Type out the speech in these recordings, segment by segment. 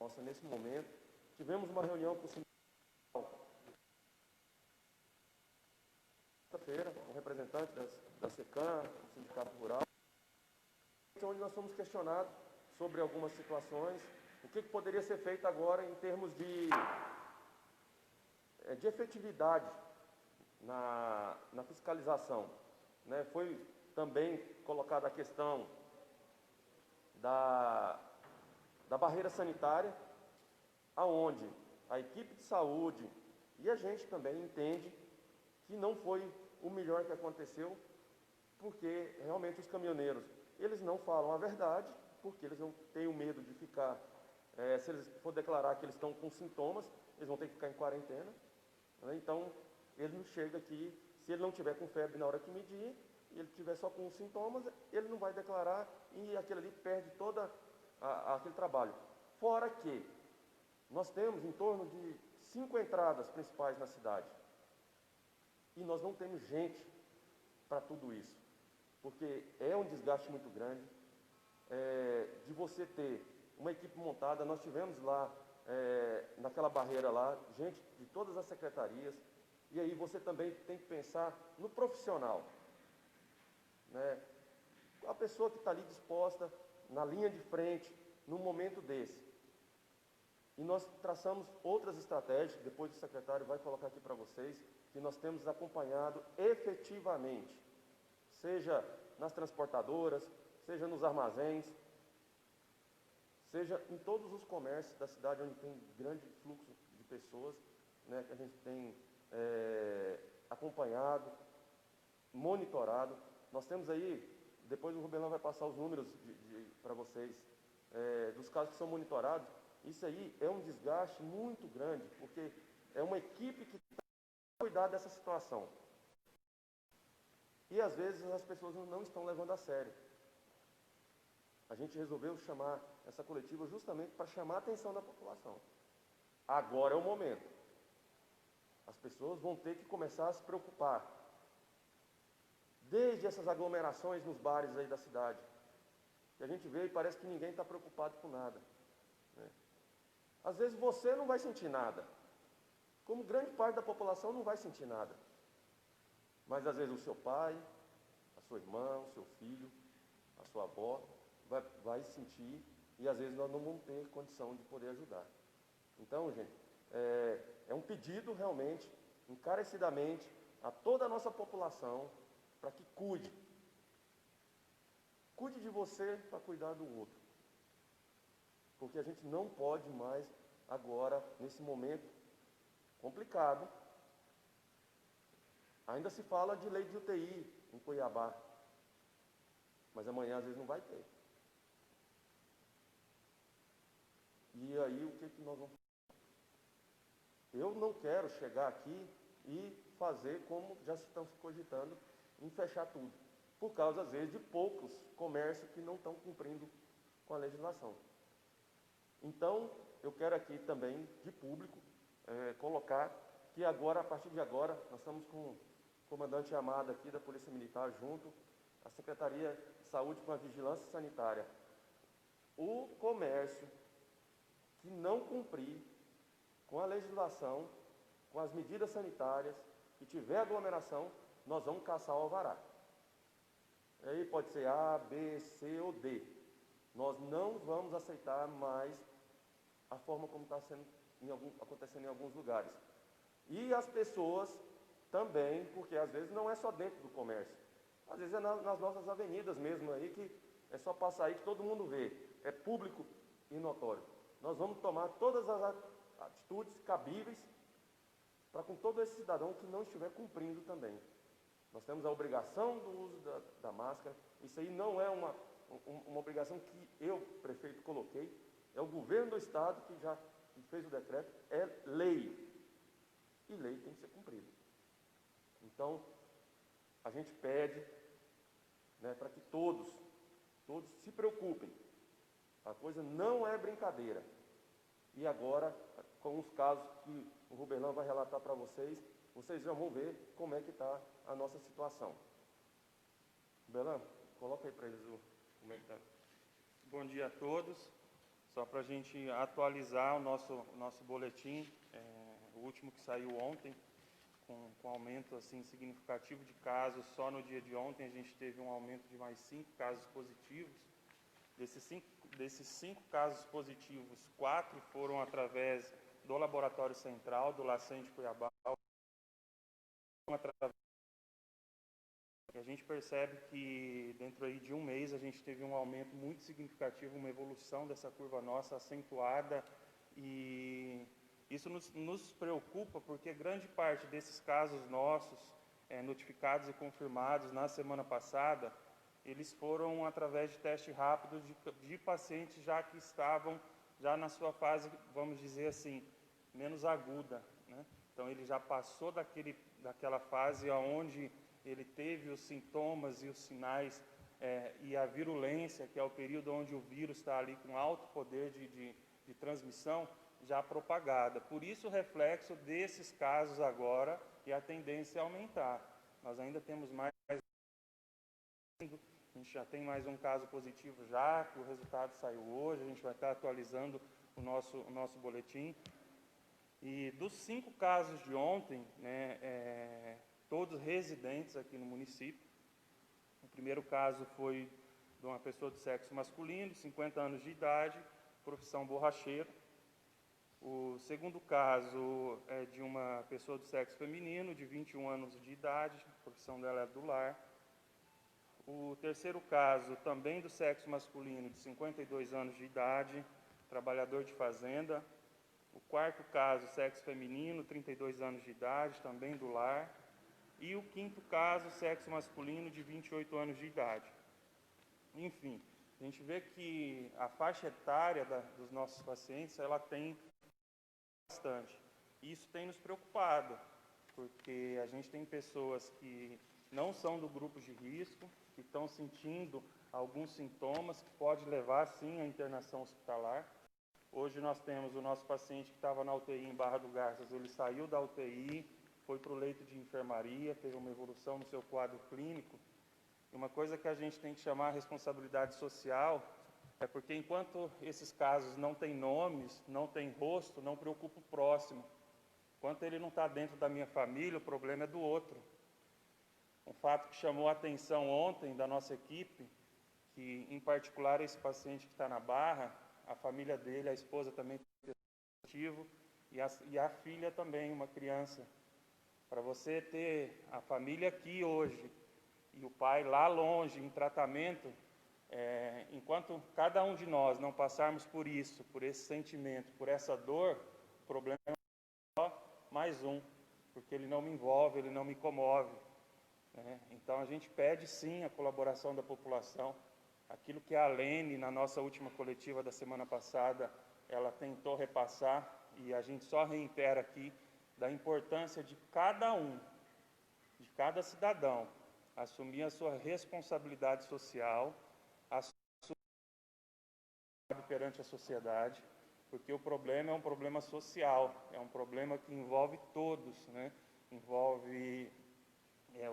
nossa nesse momento. Tivemos uma reunião com o sindicato feira, com representantes da SECAM, do Sindicato Rural, onde nós fomos questionados sobre algumas situações, o que poderia ser feito agora em termos de efetividade na fiscalização. Né? Foi também colocada a questão da barreira sanitária, aonde a equipe de saúde e a gente também entende que não foi o melhor que aconteceu, porque realmente os caminhoneiros, eles não falam a verdade, porque eles não têm o medo de ficar, se eles for declarar que eles estão com sintomas, eles vão ter que ficar em quarentena, né? Então, ele não chega aqui, se ele não tiver com febre na hora que medir, e ele tiver só com os sintomas, ele não vai declarar e aquele ali perde todo aquele trabalho. Fora que nós temos em torno de 5 entradas principais na cidade. E nós não temos gente para tudo isso. Porque é um desgaste muito grande de você ter uma equipe montada. Nós tivemos lá, naquela barreira lá, gente de todas as secretarias. E aí você também tem que pensar no profissional. Né? A pessoa que está ali disposta, na linha de frente, num momento desse. E nós traçamos outras estratégias, depois o secretário vai colocar aqui para vocês, que nós temos acompanhado efetivamente, seja nas transportadoras, seja nos armazéns, seja em todos os comércios da cidade onde tem grande fluxo de pessoas, né, que a gente tem acompanhado, monitorado. Nós temos aí, depois o Rubelão vai passar os números para vocês, dos casos que são monitorados. Isso aí é um desgaste muito grande, porque é uma equipe que está cuidar dessa situação. E às vezes as pessoas não estão levando a sério. A gente resolveu chamar essa coletiva justamente para chamar a atenção da população. Agora é o momento. As pessoas vão ter que começar a se preocupar. Desde essas aglomerações nos bares aí da cidade, que a gente vê e parece que ninguém está preocupado com nada. Né? Às vezes você não vai sentir nada. Como grande parte da população não vai sentir nada. Mas às vezes o seu pai, a sua irmã, o seu filho, a sua avó, vai sentir e às vezes nós não vamos ter condição de poder ajudar. Então, gente, é um pedido realmente, encarecidamente, a toda a nossa população, para que cuide. Cuide de você para cuidar do outro. Porque a gente não pode mais, agora, nesse momento complicado. Ainda se fala de lei de UTI em Cuiabá, mas amanhã às vezes não vai ter. E aí o que nós vamos fazer? Eu não quero chegar aqui e fazer como já estão se cogitando em fechar tudo, por causa às vezes de poucos comércios que não estão cumprindo com a legislação. Então, eu quero aqui também, de público, colocar que agora, a partir de agora, nós estamos com o comandante Amado aqui da Polícia Militar junto, a Secretaria de Saúde com a Vigilância Sanitária. O comércio que não cumprir com a legislação, com as medidas sanitárias, que tiver aglomeração, nós vamos caçar o alvará. Aí pode ser A, B, C ou D. Nós não vamos aceitar mais a forma como está acontecendo em alguns lugares. E as pessoas também, porque às vezes não é só dentro do comércio, às vezes é nas nossas avenidas mesmo aí, que é só passar aí que todo mundo vê, é público e notório. Nós vamos tomar todas as atitudes cabíveis para com todo esse cidadão que não estiver cumprindo também. Nós temos a obrigação do uso da máscara, isso aí não é uma obrigação que eu, prefeito, coloquei, é o governo do estado que fez o decreto, é lei. E lei tem que ser cumprida. Então, a gente pede, né, para que todos se preocupem. A coisa não é brincadeira. E agora, com os casos que o Rubelão vai relatar para vocês, vocês já vão ver como é que está a nossa situação. Rubelão, coloca aí para eles como é que está. Bom dia a todos. Só para a gente atualizar o nosso boletim, o último que saiu ontem, com aumento assim, significativo de casos. Só no dia de ontem a gente teve um aumento de mais 5 casos positivos. Desses 5 casos positivos, 4 foram através do Laboratório Central, do LACEN de Cuiabá. E a gente percebe que dentro aí de um mês a gente teve um aumento muito significativo, uma evolução dessa curva nossa acentuada, e isso nos preocupa porque grande parte desses casos nossos, notificados e confirmados na semana passada, eles foram através de teste rápido de pacientes já que estavam já na sua fase, vamos dizer assim, menos aguda, né? Então ele já passou daquela fase onde ele teve os sintomas e os sinais e a virulência, que é o período onde o vírus está ali com alto poder de transmissão, já propagada. Por isso o reflexo desses casos agora e a tendência é aumentar. Nós ainda temos mais, a gente já tem mais um caso positivo já, que o resultado saiu hoje, a gente vai estar atualizando o nosso boletim. E dos 5 casos de ontem, né, todos residentes aqui no município. O primeiro caso foi de uma pessoa do sexo masculino, 50 anos de idade, profissão borracheiro. O segundo caso é de uma pessoa do sexo feminino, de 21 anos de idade, profissão dela é do lar. O terceiro caso, também do sexo masculino, de 52 anos de idade, trabalhador de fazenda. O quarto caso, sexo feminino, 32 anos de idade, também do lar. E o quinto caso, sexo masculino, de 28 anos de idade. Enfim, a gente vê que a faixa etária dos nossos pacientes, ela tem bastante. E isso tem nos preocupado, porque a gente tem pessoas que não são do grupo de risco, que estão sentindo alguns sintomas que pode levar, sim, à internação hospitalar. Hoje nós temos o nosso paciente que estava na UTI em Barra do Garças, ele saiu da UTI, foi para o leito de enfermaria, teve uma evolução no seu quadro clínico. E uma coisa que a gente tem que chamar a responsabilidade social é porque enquanto esses casos não têm nomes, não têm rosto, não preocupa o próximo. Enquanto ele não está dentro da minha família, o problema é do outro. Um fato que chamou a atenção ontem da nossa equipe, que em particular esse paciente que está na Barra, a família dele, a esposa também tem positivo, e a filha também, uma criança. Para você ter a família aqui hoje e o pai lá longe, em tratamento, enquanto cada um de nós não passarmos por isso, por esse sentimento, por essa dor, o problema é só mais um, porque ele não me envolve, ele não me comove. Então a gente pede sim a colaboração da população. Aquilo que a Lene, na nossa última coletiva da semana passada, ela tentou repassar, e a gente só reitera aqui, da importância de cada um, de cada cidadão, assumir a sua responsabilidade social, assumir perante a sociedade, porque o problema é um problema social, é um problema que envolve todos, né? Envolve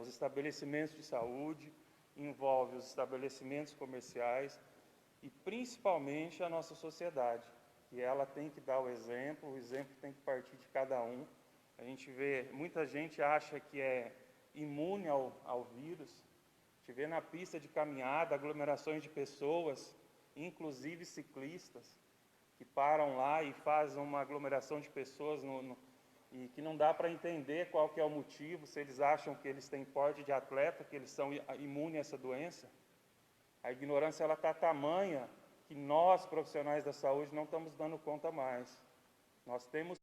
os estabelecimentos de saúde, envolve os estabelecimentos comerciais e principalmente a nossa sociedade, que ela tem que dar o exemplo tem que partir de cada um. A gente vê, muita gente acha que é imune ao vírus. A gente vê na pista de caminhada aglomerações de pessoas, inclusive ciclistas, que param lá e fazem uma aglomeração de pessoas e que não dá para entender qual que é o motivo, se eles acham que eles têm porte de atleta, que eles são imunes a essa doença. A ignorância está tamanha que nós, profissionais da saúde, não estamos dando conta mais. Nós temos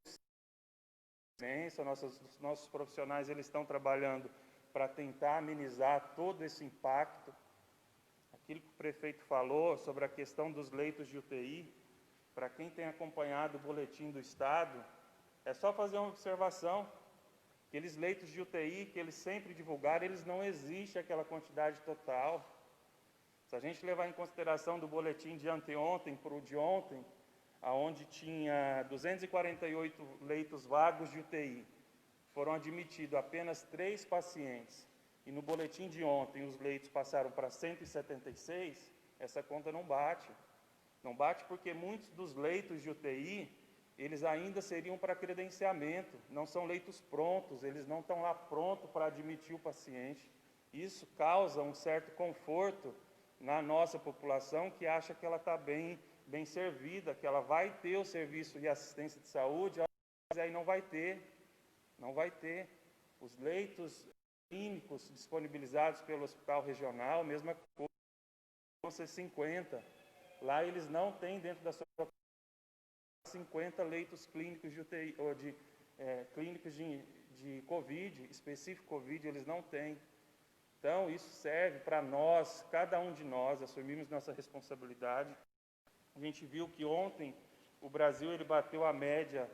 nossos profissionais eles estão trabalhando para tentar amenizar todo esse impacto. Aquilo que o prefeito falou sobre a questão dos leitos de UTI, para quem tem acompanhado o boletim do Estado, é só fazer uma observação. Aqueles leitos de UTI que eles sempre divulgaram, eles não existem aquela quantidade total. Se a gente levar em consideração do boletim de anteontem para o de ontem, onde tinha 248 leitos vagos de UTI, foram admitidos apenas 3 pacientes, e no boletim de ontem os leitos passaram para 176, essa conta não bate. Não bate porque muitos dos leitos de UTI, eles ainda seriam para credenciamento, não são leitos prontos, eles não estão lá prontos para admitir o paciente. Isso causa um certo conforto na nossa população, que acha que ela está bem servida, que ela vai ter o serviço de assistência de saúde, mas aí não vai ter. Os leitos clínicos disponibilizados pelo hospital regional, mesma coisa, vão ser 50. Lá eles não têm dentro da sua 50 leitos clínicos de UTI, ou clínicos de Covid, específico Covid, eles não têm. Então, isso serve para nós, cada um de nós, assumirmos nossa responsabilidade. A gente viu que ontem o Brasil ele bateu a média,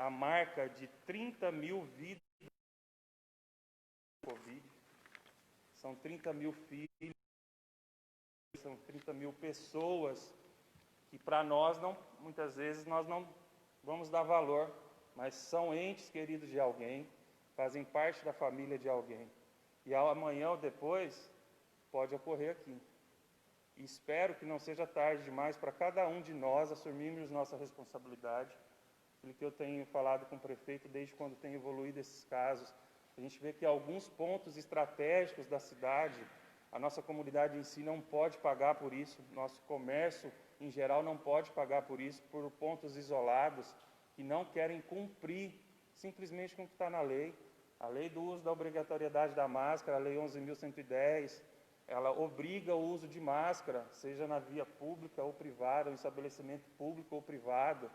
a marca de 30 mil vidas de Covid. São 30 mil filhos, são 30 mil pessoas que para nós, muitas vezes, nós não vamos dar valor, mas são entes queridos de alguém, fazem parte da família de alguém. E amanhã ou depois, pode ocorrer aqui. E espero que não seja tarde demais para cada um de nós assumirmos nossa responsabilidade. Aquilo que eu tenho falado com o prefeito desde quando tem evoluído esses casos, a gente vê que alguns pontos estratégicos da cidade, a nossa comunidade em si não pode pagar por isso, nosso comércio em geral não pode pagar por isso, por pontos isolados que não querem cumprir simplesmente com o que está na lei. A lei do uso da obrigatoriedade da máscara, a lei 11.110, ela obriga o uso de máscara, seja na via pública ou privada, ou estabelecimento público ou privado.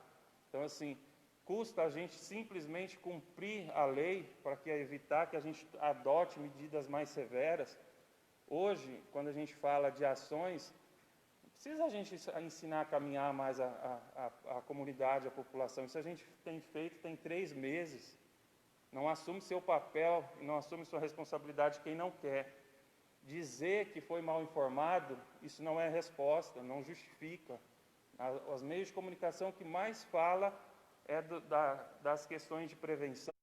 Então, assim, custa a gente simplesmente cumprir a lei para evitar que a gente adote medidas mais severas. Hoje, quando a gente fala de ações, não precisa a gente ensinar a caminhar mais a comunidade, a população. Isso a gente tem feito tem 3 meses. Não assume seu papel, não assume sua responsabilidade quem não quer. Dizer que foi mal informado, isso não é resposta, não justifica. Os meios de comunicação que mais fala das questões de prevenção.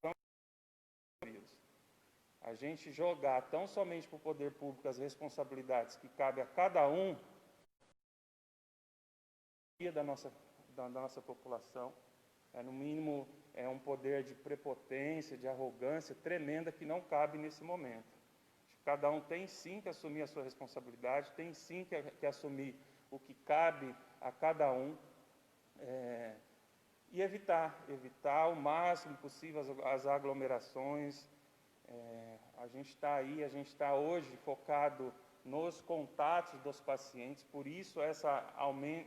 A gente jogar tão somente para o poder público as responsabilidades que cabe a cada um da nossa população, no mínimo, é um poder de prepotência, de arrogância tremenda que não cabe nesse momento. Cada um tem sim que assumir a sua responsabilidade, tem sim que assumir o que cabe a cada um, e evitar o máximo possível as aglomerações. A gente está hoje focado nos contatos dos pacientes, por isso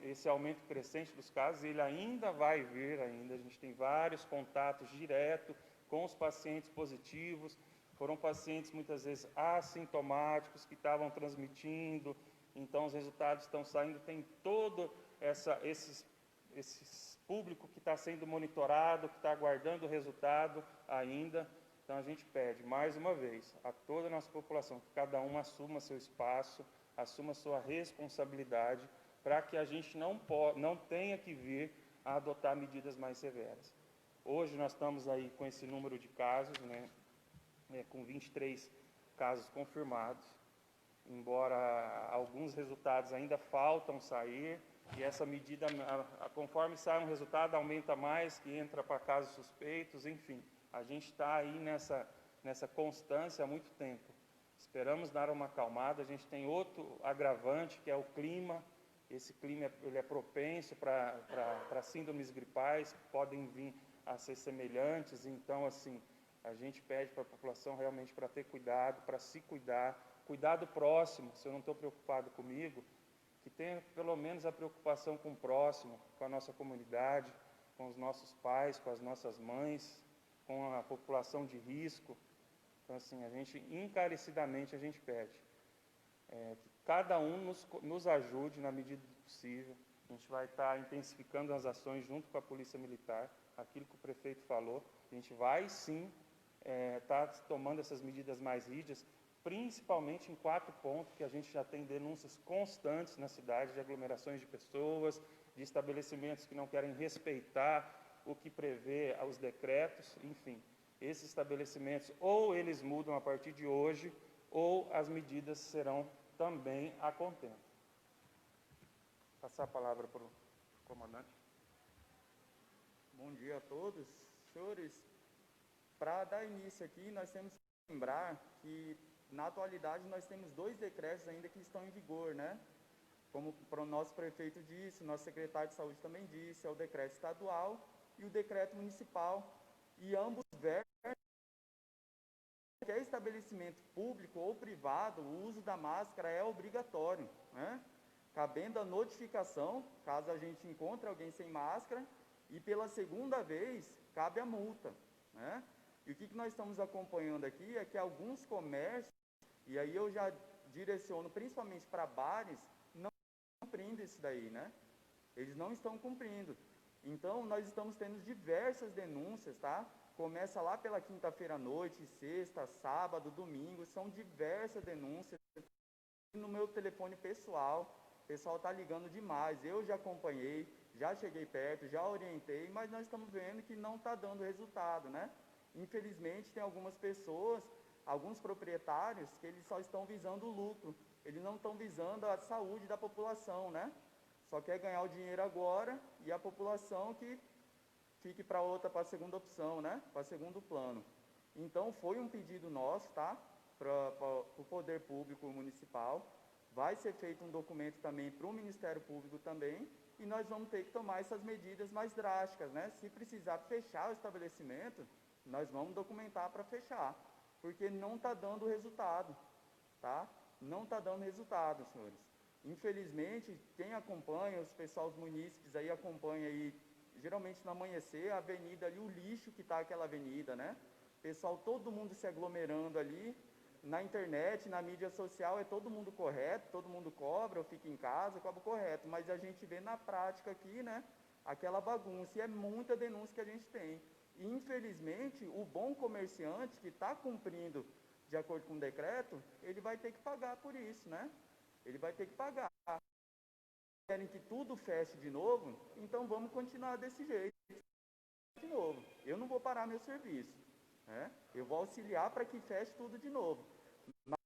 esse aumento crescente dos casos, ele ainda vai vir ainda. A gente tem vários contatos diretos com os pacientes positivos, foram pacientes muitas vezes assintomáticos que estavam transmitindo, então os resultados estão saindo, tem todo esse público que está sendo monitorado, que está aguardando o resultado ainda. Então, a gente pede, mais uma vez, a toda a nossa população, que cada um assuma seu espaço, assuma sua responsabilidade, para que a gente não tenha que vir a adotar medidas mais severas. Hoje, nós estamos aí com esse número de casos, com 23 casos confirmados, embora alguns resultados ainda faltam sair, e essa medida, conforme sai um resultado, aumenta mais, que entra para casos suspeitos, enfim. A gente está aí nessa constância há muito tempo. Esperamos dar uma acalmada. A gente tem outro agravante, que é o clima. Esse clima ele é propenso para síndromes gripais, que podem vir a ser semelhantes. Então, assim, a gente pede para a população realmente para ter cuidado, para se cuidar do próximo. Se eu não estou preocupado comigo, que tenha pelo menos a preocupação com o próximo, com a nossa comunidade, com os nossos pais, com as nossas mães, com a população de risco. Então, assim, encarecidamente, a gente pede que cada um nos ajude na medida do possível. A gente vai estar intensificando as ações junto com a Polícia Militar, aquilo que o prefeito falou. A gente vai, sim, estar tomando essas medidas mais rígidas, principalmente em 4 pontos, que a gente já tem denúncias constantes na cidade de aglomerações de pessoas, de estabelecimentos que não querem respeitar o que prevê os decretos, enfim. Esses estabelecimentos, ou eles mudam a partir de hoje, ou as medidas serão também a contento. Passar a palavra para o comandante. Bom dia a todos. Senhores, para dar início aqui, nós temos que lembrar que, na atualidade, nós temos 2 decretos ainda que estão em vigor, né? Como o nosso prefeito disse, o nosso secretário de saúde também disse, é o decreto estadual e o decreto municipal. E ambos versam que qualquer estabelecimento público ou privado, o uso da máscara é obrigatório, né? Cabendo a notificação, caso a gente encontre alguém sem máscara, e pela segunda vez, cabe a multa, né? E o que nós estamos acompanhando aqui é que alguns comércios, e aí eu já direciono principalmente para bares, não cumprindo isso daí, né? Eles não estão cumprindo. Então, nós estamos tendo diversas denúncias, tá? Começa lá pela quinta-feira à noite, sexta, sábado, domingo, são diversas denúncias. No meu telefone pessoal, o pessoal está ligando demais, eu já acompanhei, já cheguei perto, já orientei, mas nós estamos vendo que não está dando resultado, né? Infelizmente, tem algumas pessoas, alguns proprietários, que eles só estão visando o lucro, eles não estão visando a saúde da população, né? Só quer ganhar o dinheiro agora e a população que fique para a segunda opção, né? Para segundo plano. Então, foi um pedido nosso, tá? Para o Poder Público Municipal. Vai ser feito um documento também para o Ministério Público também, e nós vamos ter que tomar essas medidas mais drásticas, né? Se precisar fechar o estabelecimento, nós vamos documentar para fechar, porque não está dando resultado, tá? Não está dando resultado, senhores. Infelizmente, quem acompanha, os pessoal dos munícipes aí acompanha aí, geralmente no amanhecer, a avenida ali, o lixo que está aquela avenida, né? Pessoal, todo mundo se aglomerando ali, na internet, na mídia social, é todo mundo correto, todo mundo cobra, eu fico em casa, cobro correto, mas a gente vê na prática aqui, né, aquela bagunça, e é muita denúncia que a gente tem. E, infelizmente, o bom comerciante que está cumprindo de acordo com o decreto, ele vai ter que pagar por isso, né? Ele vai ter que pagar. Querem que tudo feche de novo, então vamos continuar desse jeito. De novo, eu não vou parar meu serviço, né? Eu vou auxiliar para que feche tudo de novo. Mas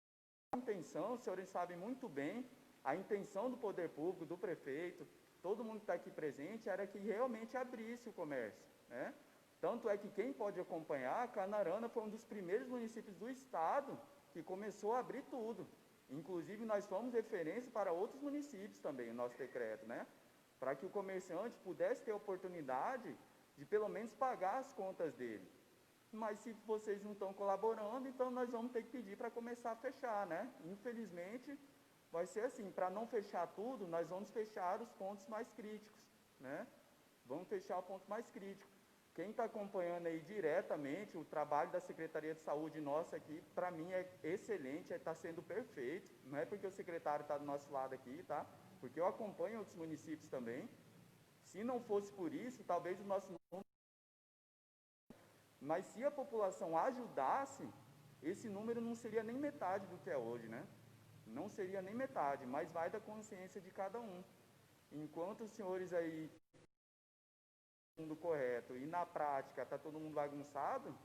a intenção, os senhores sabem muito bem, a intenção do poder público, do prefeito, todo mundo que está aqui presente, era que realmente abrisse o comércio, né? Tanto é que quem pode acompanhar, Canarana foi um dos primeiros municípios do estado que começou a abrir tudo. Inclusive, nós fomos referência para outros municípios também, o nosso decreto, né? Para que o comerciante pudesse ter a oportunidade de pelo menos pagar as contas dele. Mas se vocês não estão colaborando, então nós vamos ter que pedir para começar a fechar, né? Infelizmente, vai ser assim, para não fechar tudo, nós vamos fechar os pontos mais críticos, né? Vamos fechar o ponto mais crítico. Quem está acompanhando aí diretamente o trabalho da Secretaria de Saúde nossa aqui, para mim é excelente, está sendo perfeito. Não é porque o secretário está do nosso lado aqui, tá? Porque eu acompanho outros municípios também. Se não fosse por isso, talvez o nosso número... Mas se a população ajudasse, esse número não seria nem metade do que é hoje, né? Não seria nem metade, mas vai da consciência de cada um. Enquanto os senhores aí mundo correto e na prática está todo mundo bagunçado,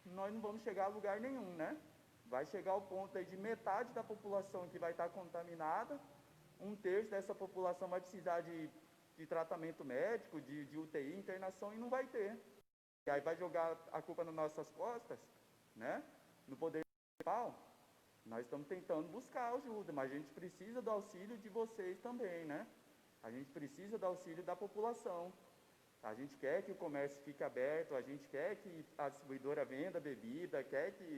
nós não vamos chegar a lugar nenhum, né? Vai chegar ao ponto aí de metade da população que vai estar contaminada, 1/3 dessa população vai precisar de tratamento médico, de UTI, internação, e não vai ter. E aí vai jogar a culpa nas nossas costas, né? No poder municipal. Nós estamos tentando buscar ajuda, mas a gente precisa do auxílio de vocês também, né? A gente precisa do auxílio da população. A gente quer que o comércio fique aberto, a gente quer que a distribuidora venda bebida, quer que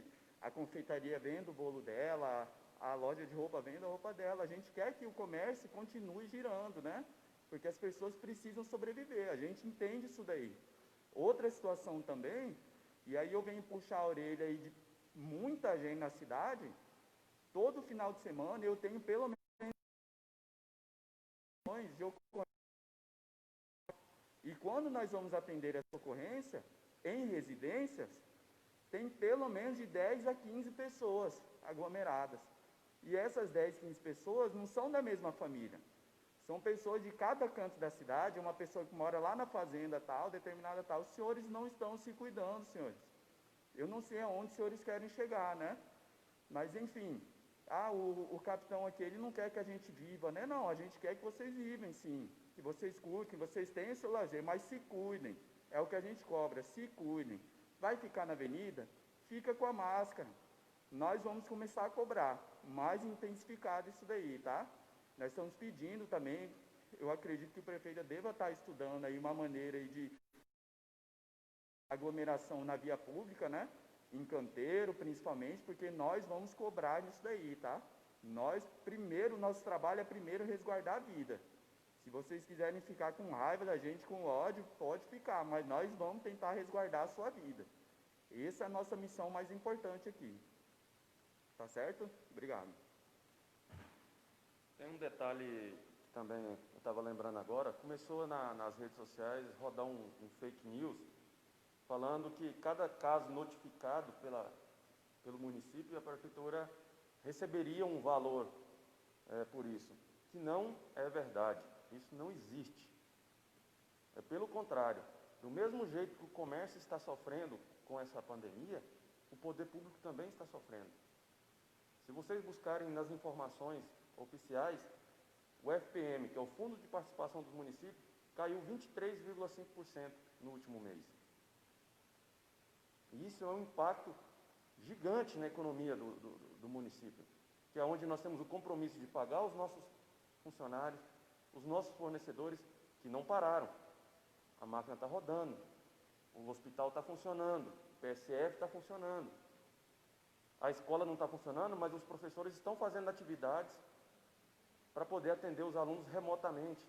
a confeitaria venda o bolo dela, a loja de roupa venda a roupa dela. A gente quer que o comércio continue girando, né? Porque as pessoas precisam sobreviver, a gente entende isso daí. Outra situação também, e aí eu venho puxar a orelha aí de muita gente na cidade, todo final de semana eu tenho pelo menos de ocorrência. E quando nós vamos atender essa ocorrência, em residências, tem pelo menos de 10 a 15 pessoas aglomeradas. E essas 10, 15 pessoas não são da mesma família. São pessoas de cada canto da cidade, uma pessoa que mora lá na fazenda tal, determinada tal. Os senhores não estão se cuidando, senhores. Eu não sei aonde os senhores querem chegar, né? Mas, enfim, ah, o capitão aqui, ele não quer que a gente viva, né? Não, a gente quer que vocês vivem, sim. Que vocês curtem, que vocês tenham seu lazer, mas se cuidem. É o que a gente cobra, se cuidem. Vai ficar na avenida? Fica com a máscara. Nós vamos começar a cobrar, mais intensificado isso daí, tá? Nós estamos pedindo também, eu acredito que o prefeito deva estar estudando aí uma maneira aí de aglomeração na via pública, né? Em canteiro, principalmente, porque nós vamos cobrar nisso daí, tá? Nosso trabalho é primeiro resguardar a vida. Se vocês quiserem ficar com raiva da gente, com ódio, pode ficar, mas nós vamos tentar resguardar a sua vida. Essa é a nossa missão mais importante aqui. Tá certo? Obrigado. Tem um detalhe que também eu estava lembrando agora. Começou nas redes sociais rodar um fake news falando que cada caso notificado pelo município, a prefeitura receberia um valor por isso, que não é verdade. Isso não existe. É pelo contrário. Do mesmo jeito que o comércio está sofrendo com essa pandemia, o poder público também está sofrendo. Se vocês buscarem nas informações oficiais, o FPM, que é o Fundo de Participação dos Municípios, caiu 23,5% no último mês. E isso é um impacto gigante na economia do município, que é onde nós temos o compromisso de pagar os nossos funcionários, os nossos fornecedores, que não pararam. A máquina está rodando, o hospital está funcionando, o PSF está funcionando. A escola não está funcionando, mas os professores estão fazendo atividades para poder atender os alunos remotamente,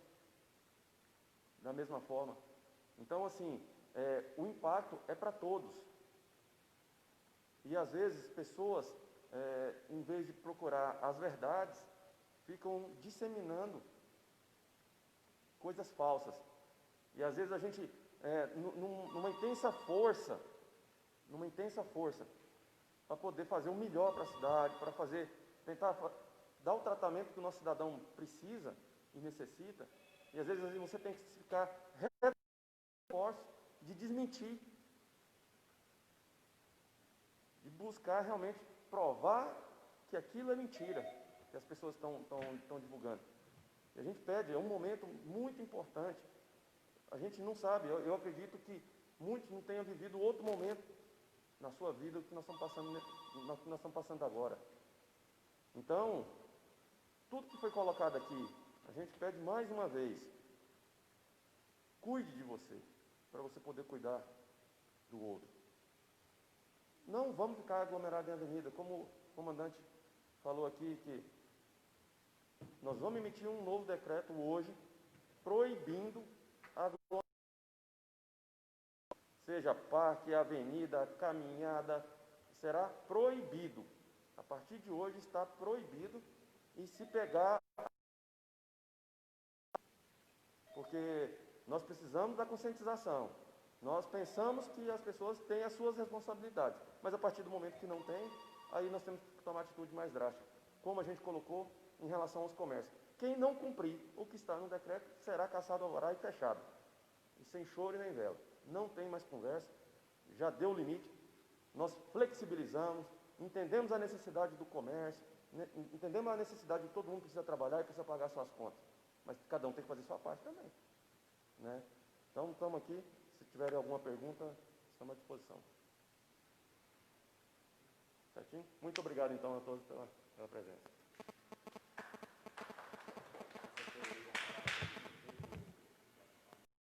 da mesma forma. Então, assim, o impacto é para todos. E, às vezes, pessoas, em vez de procurar as verdades, ficam disseminando coisas falsas. E, às vezes, a gente, numa intensa força, para poder fazer o melhor para a cidade, para tentar dar o tratamento que o nosso cidadão precisa e necessita, e às vezes você tem que ficar esforço de desmentir, de buscar realmente provar que aquilo é mentira, que as pessoas estão divulgando. E a gente pede, é um momento muito importante. A gente não sabe, eu acredito que muitos não tenham vivido outro momento na sua vida que nós estamos passando agora. Então, tudo que foi colocado aqui, a gente pede mais uma vez, cuide de você, para você poder cuidar do outro. Não vamos ficar aglomerados em avenida, como o comandante falou aqui, que nós vamos emitir um novo decreto hoje, proibindo a aglomeração, seja parque, avenida, caminhada, será proibido. A partir de hoje está proibido, e se pegar, porque nós precisamos da conscientização. Nós pensamos que as pessoas têm as suas responsabilidades, mas a partir do momento que não tem, aí nós temos que tomar atitude mais drástica, como a gente colocou em relação aos comércios. Quem não cumprir o que está no decreto será caçado ao alvará e fechado, e sem choro e nem vela. Não tem mais conversa, já deu o limite, nós flexibilizamos, entendemos a necessidade do comércio, entendemos a necessidade de todo mundo precisa trabalhar e precisa pagar suas contas, mas cada um tem que fazer sua parte também, né? Então, estamos aqui, se tiverem alguma pergunta, estamos à disposição. Certinho? Muito obrigado, então, a todos pela presença.